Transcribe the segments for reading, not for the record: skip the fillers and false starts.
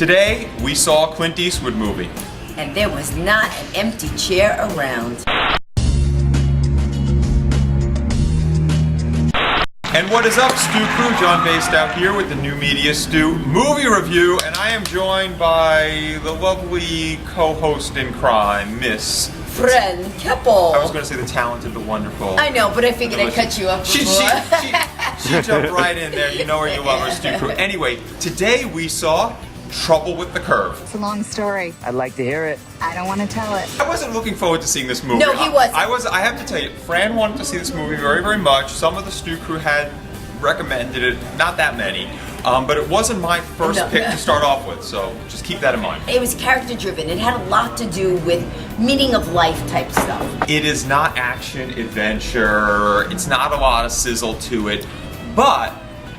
Today, we saw a Clint Eastwood movie. And there was not an empty chair around. And what is up, Stu Crew? John Based out here with the New Media Stu movie review, and I am joined by the lovely co-host in crime, Miss Friend Keppel. I was going to say the talented, the wonderful. I know, but I figured I'd cut you up before. She jumped right in there. You know her, you love her, Stu Crew. Anyway, today we saw Trouble with the Curve. It's a long story. I'd like to hear it. I don't want to tell it. I wasn't looking forward to seeing this movie. No, he wasn't. I have to tell you, Fran wanted to see this movie very, very much. Some of the Stu Crew had recommended it, not that many, but it wasn't my first pick to start off with, so just keep that in mind. It was character driven. It had a lot to do with meaning of life type stuff. It is not action, adventure, it's not a lot of sizzle to it, but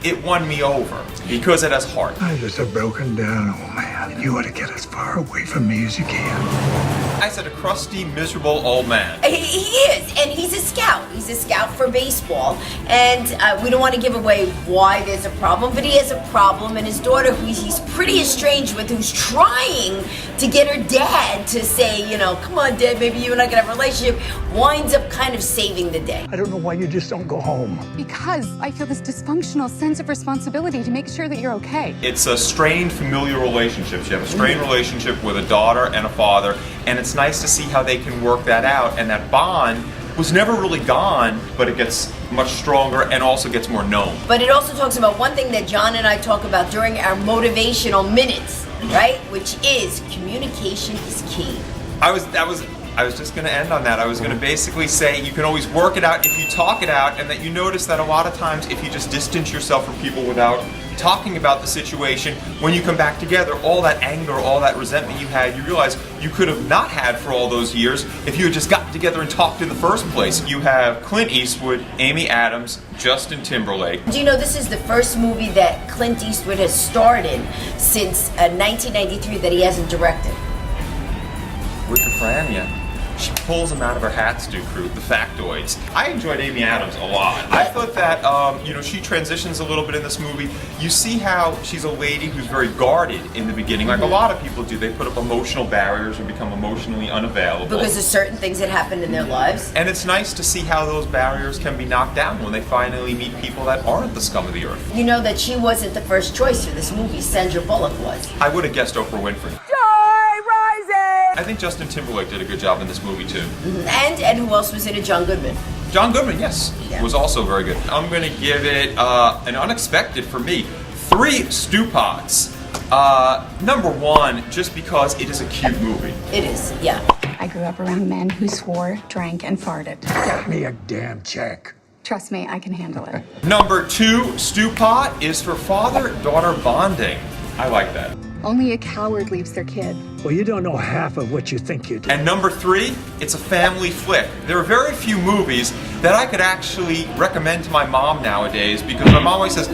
it won me over because it has heart. I'm just a broken down old man. You ought to get as far away from me as you can. I said a crusty, miserable old man. He is, and he's a scout. He's a scout for baseball, and we don't want to give away why there's a problem, but he has a problem, and his daughter, who he's pretty estranged with, who's trying to get her dad to say, you know, come on, Dad, maybe you and I can have a relationship, winds up kind of saving the day. I don't know why you just don't go home. Because I feel this dysfunctional sense of responsibility to make sure that you're okay. It's a strained familial relationship. You have a strained relationship with a daughter and a father, and it's nice to see how they can work that out, and that bond was never really gone, but it gets much stronger and also gets more known. But it also talks about one thing that John and I talk about during our motivational minutes, right? Which is communication is key. I was just going to end on that. I was going to basically say you can always work it out if you talk it out, and that you notice that a lot of times if you just distance yourself from people without talking about the situation, when you come back together, all that anger, all that resentment you had, you realize you could have not had for all those years if you had just gotten together and talked in the first place. You have Clint Eastwood, Amy Adams, Justin Timberlake. Do you know this is the first movie that Clint Eastwood has starred in since 1993 that he hasn't directed? With the Fran, yeah. She pulls them out of her hat, Stu Crew, the factoids. I enjoyed Amy Adams a lot. I thought that, she transitions a little bit in this movie. You see how she's a lady who's very guarded in the beginning, like a lot of people do. They put up emotional barriers and become emotionally unavailable. Because of certain things that happen in their lives. And it's nice to see how those barriers can be knocked down when they finally meet people that aren't the scum of the earth. You know that she wasn't the first choice for this movie, Sandra Bullock was. I would have guessed Oprah Winfrey. I think Justin Timberlake did a good job in this movie too. And who else was in it? John Goodman. John Goodman, yes, Yeah. was also very good. I'm gonna give it an unexpected for me 3 stew pots. Number 1, just because it is a cute movie. It is, yeah. I grew up around men who swore, drank, and farted. Get me a damn check. Trust me, I can handle it. Number 2 stew pot is for father-daughter bonding. I like that. Only a coward leaves their kid. Well, you don't know half of what you think you do. And number 3, it's a family flick. There are very few movies that I could actually recommend to my mom nowadays, because my mom always says,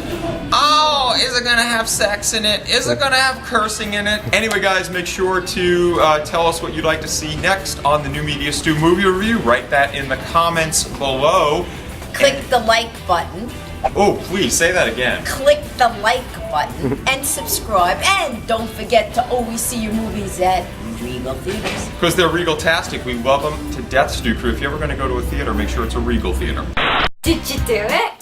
oh, is it gonna have sex in it? Is it gonna have cursing in it? Anyway, guys, make sure to tell us what you'd like to see next on the New Media Stu movie review. Write that in the comments below. Click the like button. Oh, please, say that again. Click the like button and subscribe. And don't forget to always see your movies at Regal Theaters. Because they're Regal-tastic. We love them to death, Stu Crew. If you're ever going to go to a theater, make sure it's a Regal theater. Did you do it?